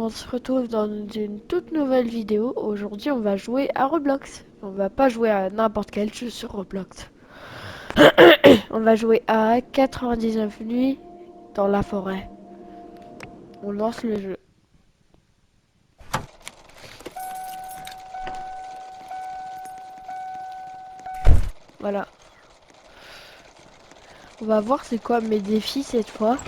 on se retrouve dans une toute nouvelle vidéo. Aujourd'hui, on va jouer à Roblox. On va pas jouer à n'importe quel jeu sur Roblox. On va jouer à 99 nuits dans la forêt. On lance le jeu. Voilà. On va voir c'est quoi mes défis cette fois.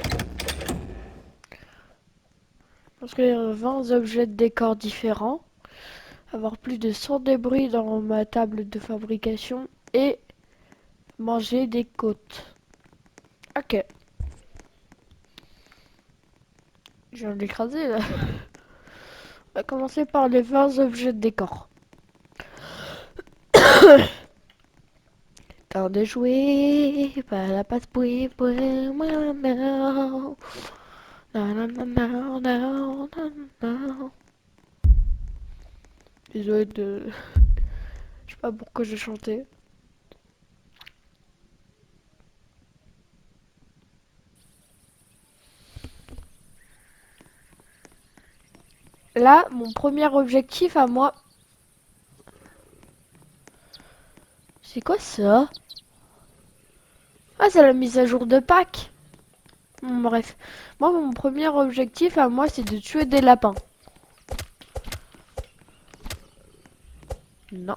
Parce qu'il y a 20 objets de décor différents. Avoir plus de 100 débris dans ma table de fabrication. Et manger des côtes. Ok. Je viens de l'écraser là. On va commencer par les 20 objets de décor. Temps de jouer, pas la passe pouet pouet, non, non, non, non, non, non. Désolé de... Je sais pas pourquoi j'ai chanté. Là, mon premier objectif à moi... C'est quoi ça? Ah, c'est la mise à jour de Pâques. Bref. Moi, mon premier objectif à moi, c'est de tuer des lapins. Non.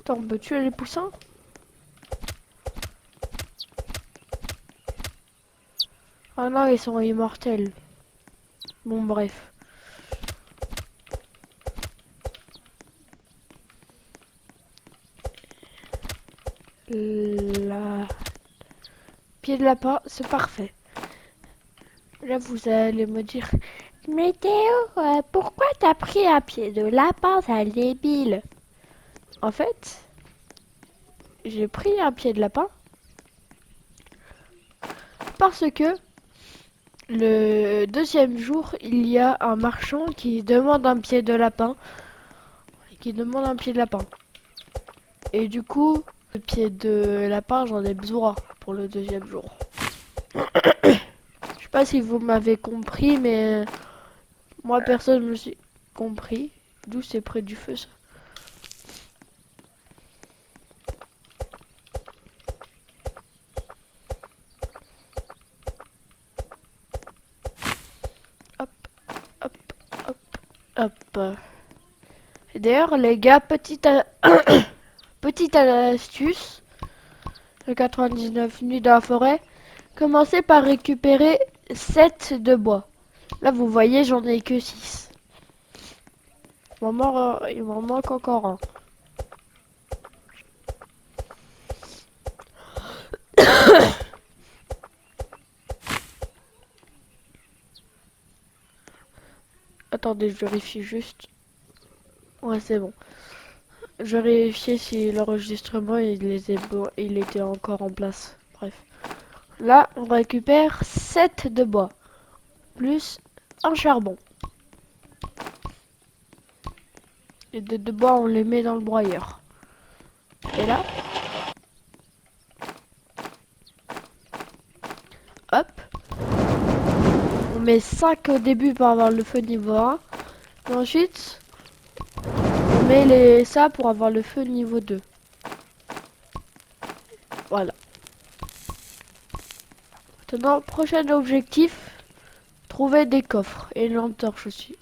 Attends, on peut tuer les poussins? Ah non, ils sont immortels. Bon, bref. La... Pied de lapin, c'est parfait. Là, vous allez me dire, mais Théo, pourquoi t'as pris un pied de lapin, sale débile? En fait, j'ai pris un pied de lapin parce que le deuxième jour, il y a un marchand qui demande un pied de lapin. Et du coup, le pied de lapin, j'en ai besoin pour le deuxième jour. Je sais pas si vous m'avez compris, mais moi, personne ne me suis compris. D'où c'est près du feu, ça. Hop, hop, hop, hop. Et d'ailleurs, les gars, petite astuce, le 99 nuits dans la forêt, commencez par récupérer 7 de bois. Là, vous voyez, j'en ai que 6. Il m'en manque encore un. Attendez, je vérifie juste. Ouais, c'est bon. Je vérifie si l'enregistrement il était encore en place. Bref. Là, on récupère 7 de bois. Plus un charbon. Les deux de bois, on les met dans le broyeur. Et là, hop. On met 5 au début pour avoir le feu niveau 1. Et ensuite, on met ça pour avoir le feu niveau 2. Voilà. Maintenant, prochain objectif, trouver des coffres et une lampe torche aussi.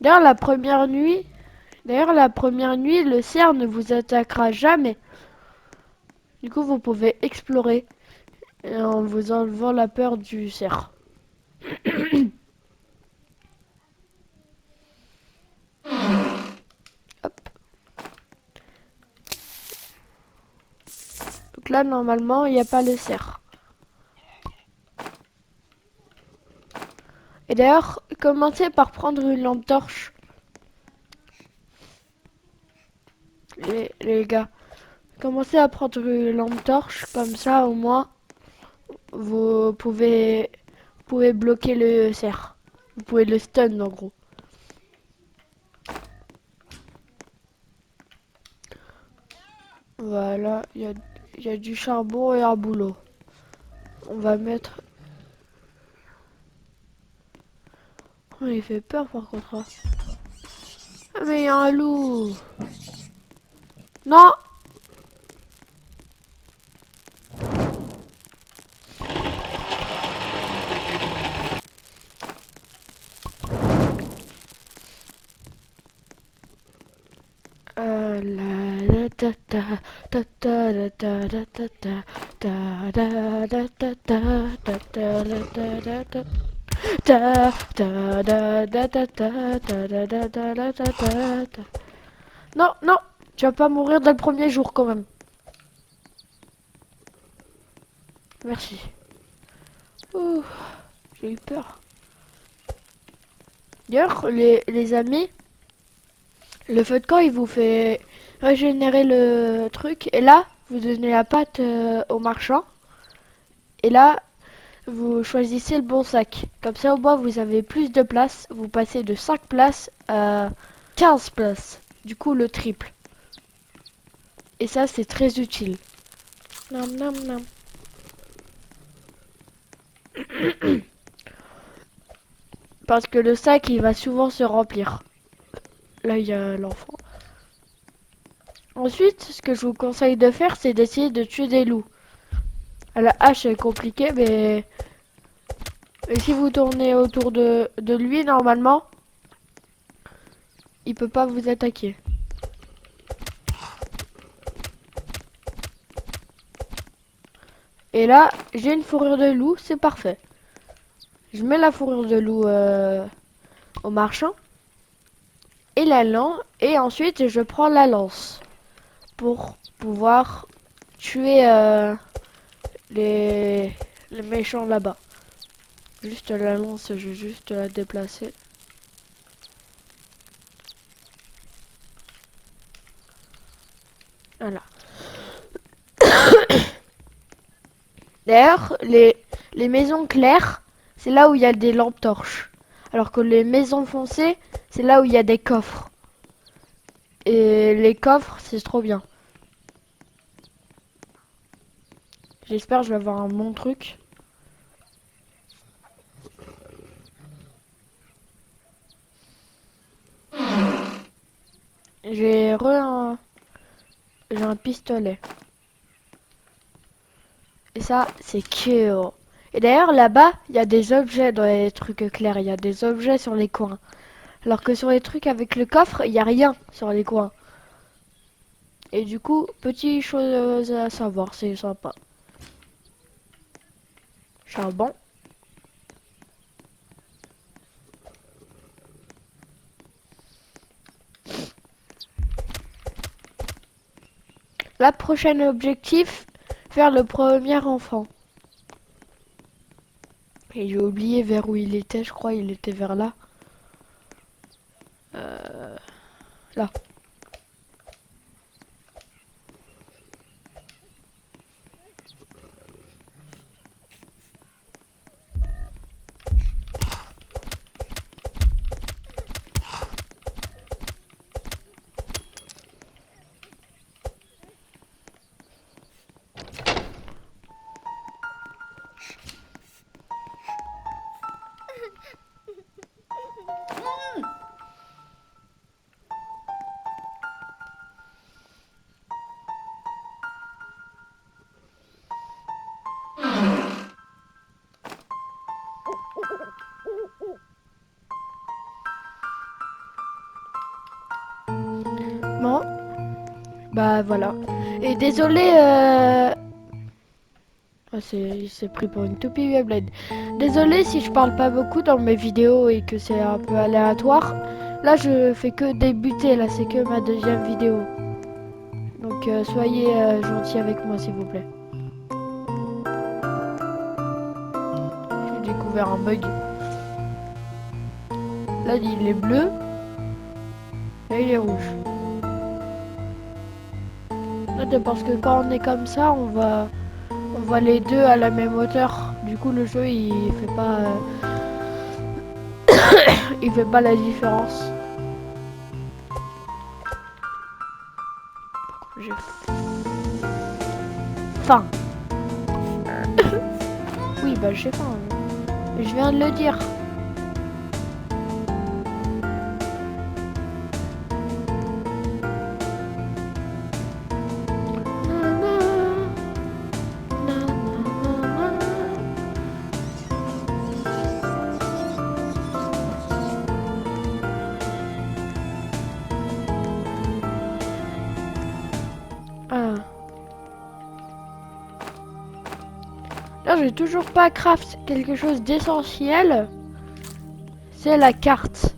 D'ailleurs, la première nuit, le cerf ne vous attaquera jamais. Du coup, vous pouvez explorer en vous enlevant la peur du cerf. Hop. Donc là, normalement, il n'y a pas le cerf. Et d'ailleurs, commencez par prendre une lampe torche. Les gars, commencez à prendre une lampe torche, comme ça, au moins, vous pouvez bloquer le cerf. Vous pouvez le stun en gros. Voilà, il y a du charbon et un boulot. On va mettre... Oh, il fait peur par contre, hein. Ah mais il y a un loup. Non. La ta ta ta ta ta ta ta ta ta ta ta ta ta ta ta ta la ta ta ta ta ta da da ta ta ta da da da da ta ta ta. Non, non, tu vas pas mourir dès le premier jour quand même. Merci. Ouh, j'ai eu peur. D'ailleurs, les amis, le feu de camp il vous fait régénérer le truc et là vous donnez la pâte au marchand et là vous choisissez le bon sac. Comme ça au moins vous avez plus de place, vous passez de 5 places à 15 places, du coup le triple. Et ça c'est très utile. Nam nam nam. Parce que le sac il va souvent se remplir. Là il y a l'enfant. Ensuite ce que je vous conseille de faire c'est d'essayer de tuer des loups. À la hache c'est compliqué mais et si vous tournez autour de lui, normalement, il peut pas vous attaquer. Et là, j'ai une fourrure de loup, c'est parfait. Je mets la fourrure de loup au marchand et la lance, et ensuite je prends la lance pour pouvoir tuer les, les méchants là-bas. Juste la lance, je vais juste la déplacer. Voilà. D'ailleurs, les maisons claires, c'est là où il y a des lampes torches. Alors que les maisons foncées, c'est là où il y a des coffres. Et les coffres, c'est trop bien. J'espère que je vais avoir un bon truc. J'ai un pistolet. Et ça, c'est que... Et d'ailleurs, là-bas, il y a des objets dans les trucs clairs. Il y a des objets sur les coins. Alors que sur les trucs avec le coffre, il n'y a rien sur les coins. Et du coup, petite chose à savoir, c'est sympa. Charbon. La prochaine objectif, faire le premier enfant. Et j'ai oublié vers où il était, je crois, il était vers là. Là. Bon, bah voilà. Et désolé, ah, il s'est pris pour une toupie Beyblade. Désolé si je parle pas beaucoup dans mes vidéos et que c'est un peu aléatoire. Là, je fais que débuter, là, c'est que ma deuxième vidéo. Donc, soyez gentils avec moi, s'il vous plaît. J'ai découvert un bug. Là, il est bleu. Là, il est rouge. Là, c'est parce que quand on est comme ça, on voit les deux à la même hauteur. Du coup, le jeu, il fait pas... Il fait pas la différence. J'ai faim. Oui, bah j'ai faim. Je viens de le dire. Ah. Là, j'ai toujours pas craft quelque chose d'essentiel. C'est la carte.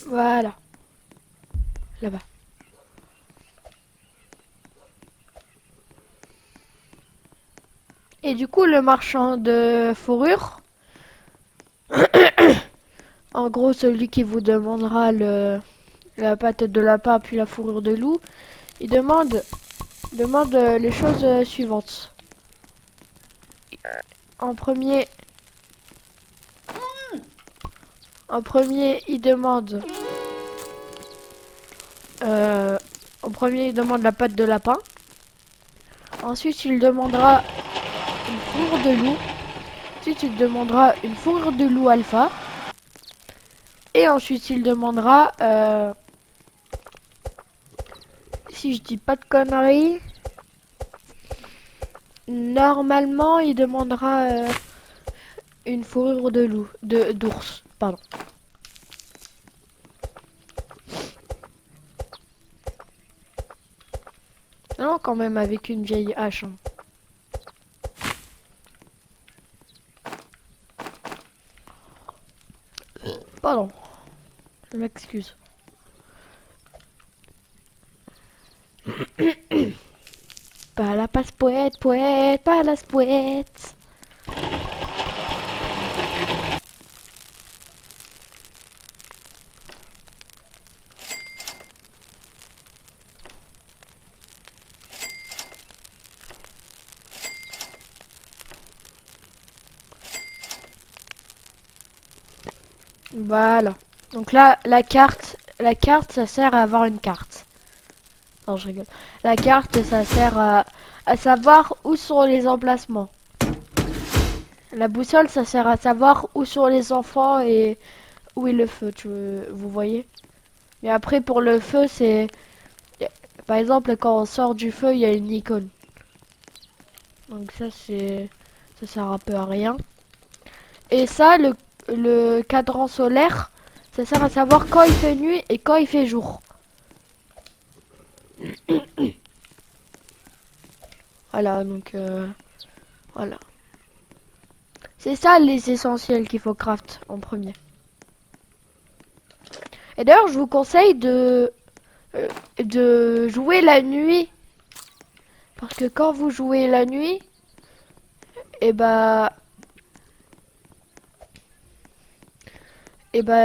Voilà. Là-bas. Et du coup, le marchand de fourrure, en gros, celui qui vous demandera la patte de lapin puis la fourrure de loup, il demande les choses suivantes. En premier, il demande en premier, il demande la patte de lapin. Ensuite, il demandera une fourrure de loup. Ensuite, il demandera une fourrure de loup alpha. Et ensuite, il demandera, si je dis pas de conneries, normalement, il demandera une fourrure de loup, d'ours, pardon. Non, quand même, avec une vieille hache. Hein. Pardon, je m'excuse. Pas la passe poète, poète, pas la poète. Voilà. Donc là, la carte, ça sert à avoir une carte. Non, je rigole. La carte, ça sert à savoir où sont les emplacements. La boussole, ça sert à savoir où sont les enfants et où est le feu, vous voyez. Mais après, pour le feu, c'est... Par exemple, quand on sort du feu, il y a une icône. Donc ça, ça sert un peu à rien. Et ça, le cadran solaire, ça sert à savoir quand il fait nuit et quand il fait jour. Voilà, donc... voilà. C'est ça les essentiels qu'il faut craft en premier. Et d'ailleurs, je vous conseille de jouer la nuit. Parce que quand vous jouez la nuit, et bah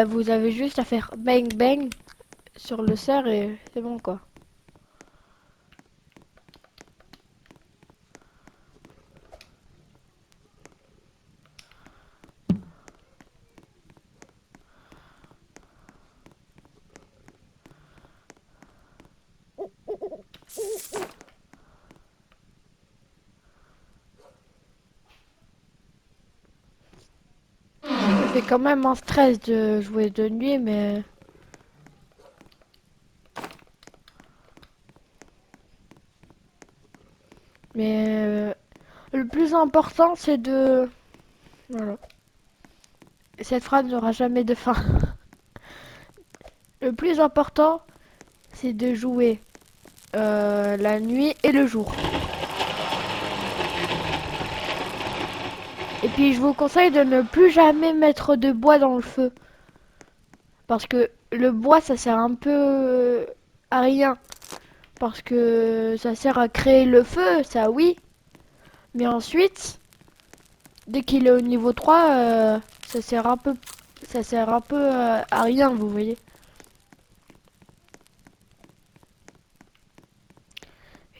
vous avez juste à faire bang bang sur le cerf et c'est bon quoi. C'est quand même un stress de jouer de nuit, mais le plus important c'est de... Voilà. Cette phrase n'aura jamais de fin. Le plus important c'est de jouer la nuit et le jour. Et puis je vous conseille de ne plus jamais mettre de bois dans le feu. Parce que le bois ça sert un peu à rien. Parce que ça sert à créer le feu, ça oui. Mais ensuite, dès qu'il est au niveau 3, ça sert un peu à rien, vous voyez.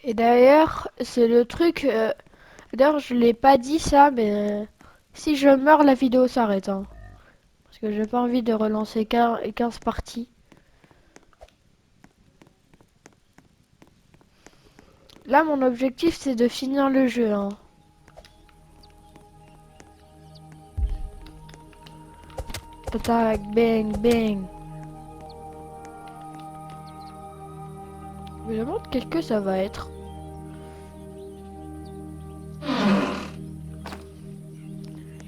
Et d'ailleurs, c'est le truc D'ailleurs, je l'ai pas dit ça, mais si je meurs, la vidéo s'arrête, hein. Parce que j'ai pas envie de relancer 15 parties. Là, mon objectif, c'est de finir le jeu, hein. Tac, bang, bang. Je me demande qu'est-ce que ça va être.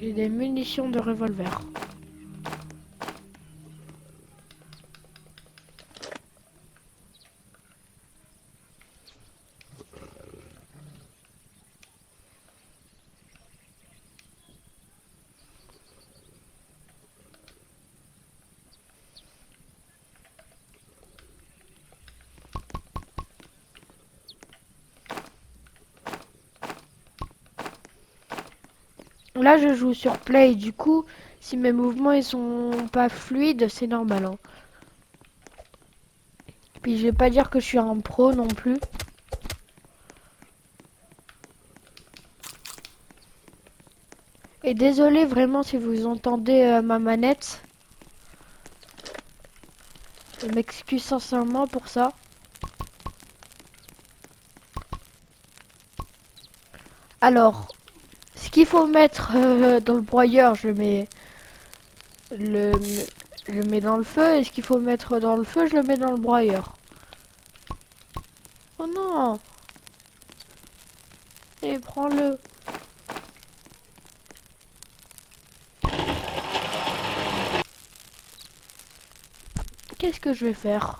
J'ai des munitions de revolver. Là, je joue sur Play, du coup, si mes mouvements ils sont pas fluides, c'est normal, hein. Puis je vais pas dire que je suis un pro non plus. Et désolé vraiment si vous entendez ma manette. Je m'excuse sincèrement pour ça. Alors, ce qu'il faut mettre dans le broyeur, le, je le mets dans le feu. Et ce qu'il faut mettre dans le feu, je le mets dans le broyeur. Oh non! Et prends-le. Qu'est-ce que je vais faire?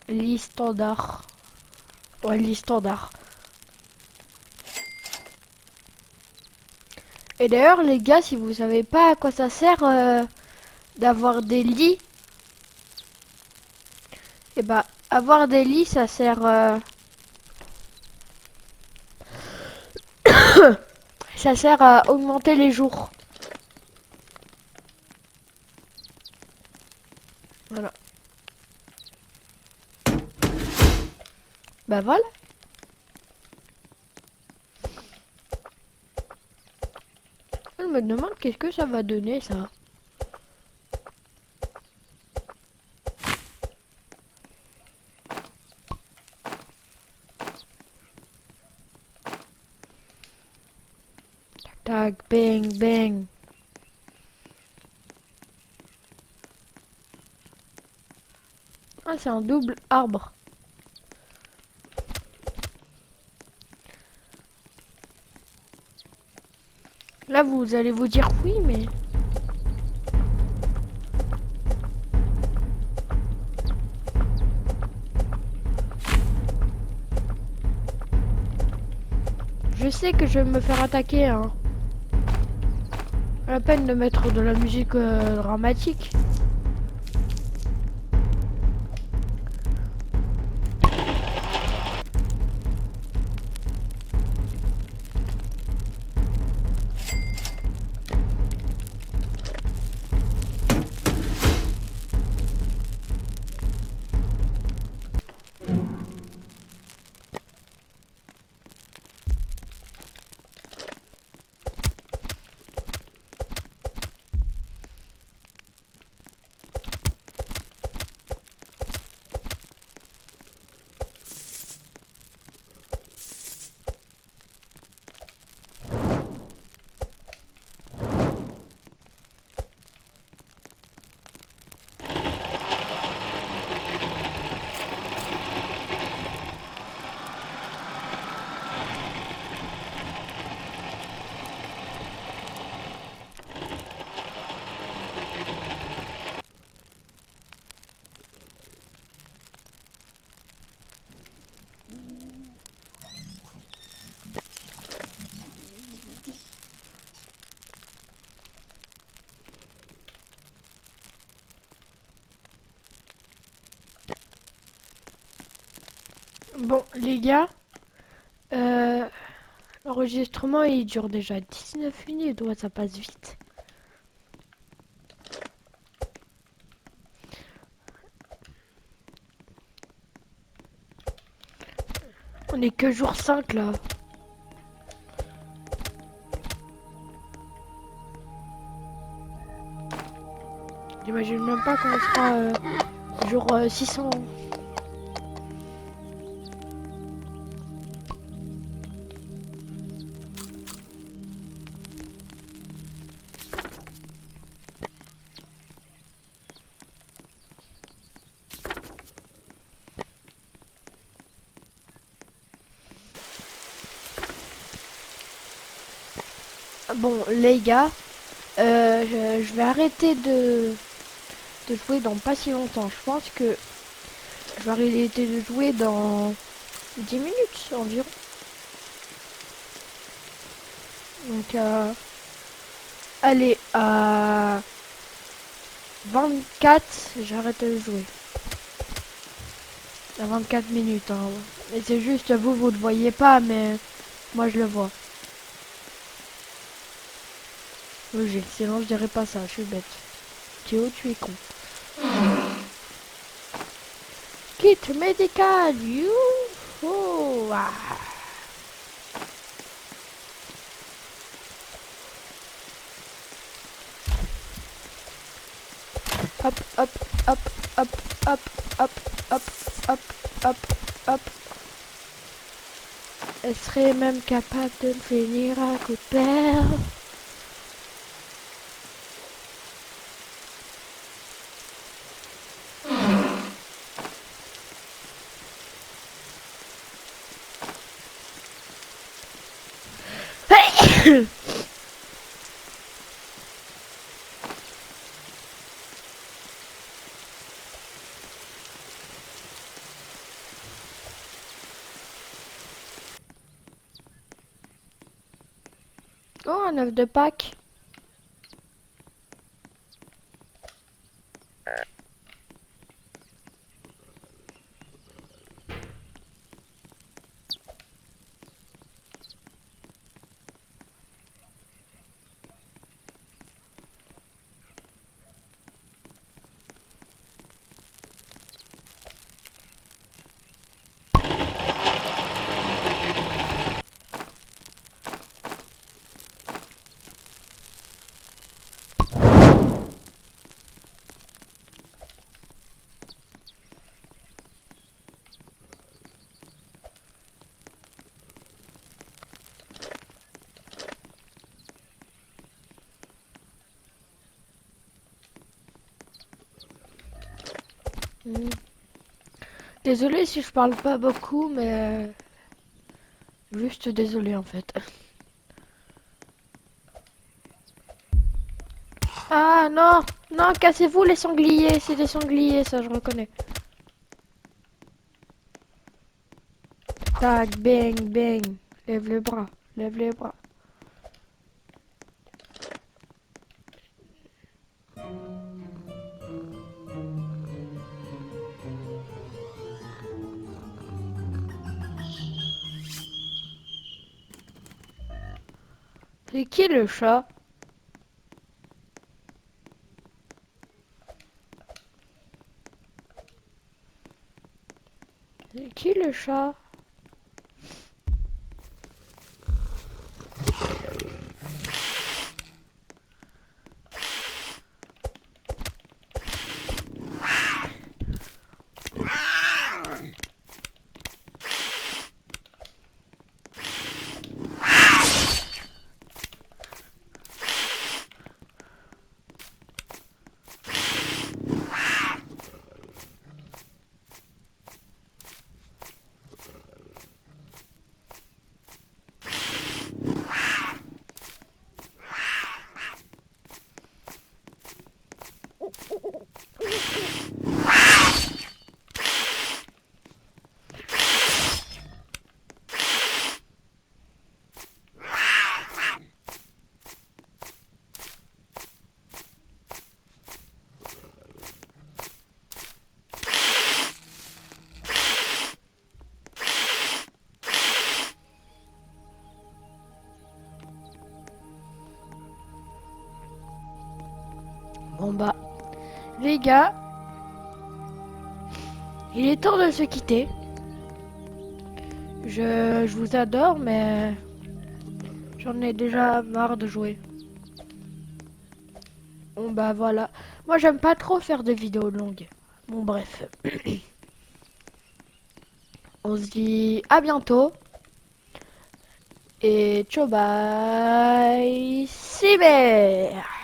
Lit standard. Ouais, lit standard. Et d'ailleurs, les gars, si vous savez pas à quoi ça sert d'avoir des lits, et bah, avoir des lits, ça sert, ça sert à augmenter les jours. Voilà. Bah voilà. Je me demande qu'est-ce que ça va donner, ça. Tac, bang, bang. Ah, c'est un double arbre. Là, vous allez vous dire oui, mais... Je sais que je vais me faire attaquer, hein. Pas la peine de mettre de la musique dramatique. Bon, les gars, euh, l'enregistrement il dure déjà 19 minutes, ouais, ça passe vite. On est que jour 5 là. J'imagine même pas qu'on sera jour 600. Bon, les gars, je vais arrêter de jouer dans pas si longtemps. Je pense que je vais arrêter de jouer dans 10 minutes environ. Donc, allez, à 24, j'arrête de jouer. À 24 minutes, hein. Mais c'est juste, vous le voyez pas, mais moi je le vois. Logique, sinon je dirais pas ça, je suis bête. Théo, tu es con. Kit médical, youhou! Ah. Hop, hop, hop, hop, hop, hop, hop, hop, hop, hop. Elle serait même capable de me finir un coup de père. Oh, un œuf de Pâques. Hmm. Désolé si je parle pas beaucoup, mais juste désolé en fait. Ah non, non, cassez-vous les sangliers, c'est des sangliers, ça je reconnais. Tac, bang, bang. Lève les bras, lève les bras. C'est qui le chat? C'est qui le chat? Bon bah, les gars, il est temps de se quitter. Je vous adore, mais j'en ai déjà marre de jouer. Bon bah voilà. Moi j'aime pas trop faire des vidéos longues. Bon bref. On se dit à bientôt. Et ciao bye. Cyber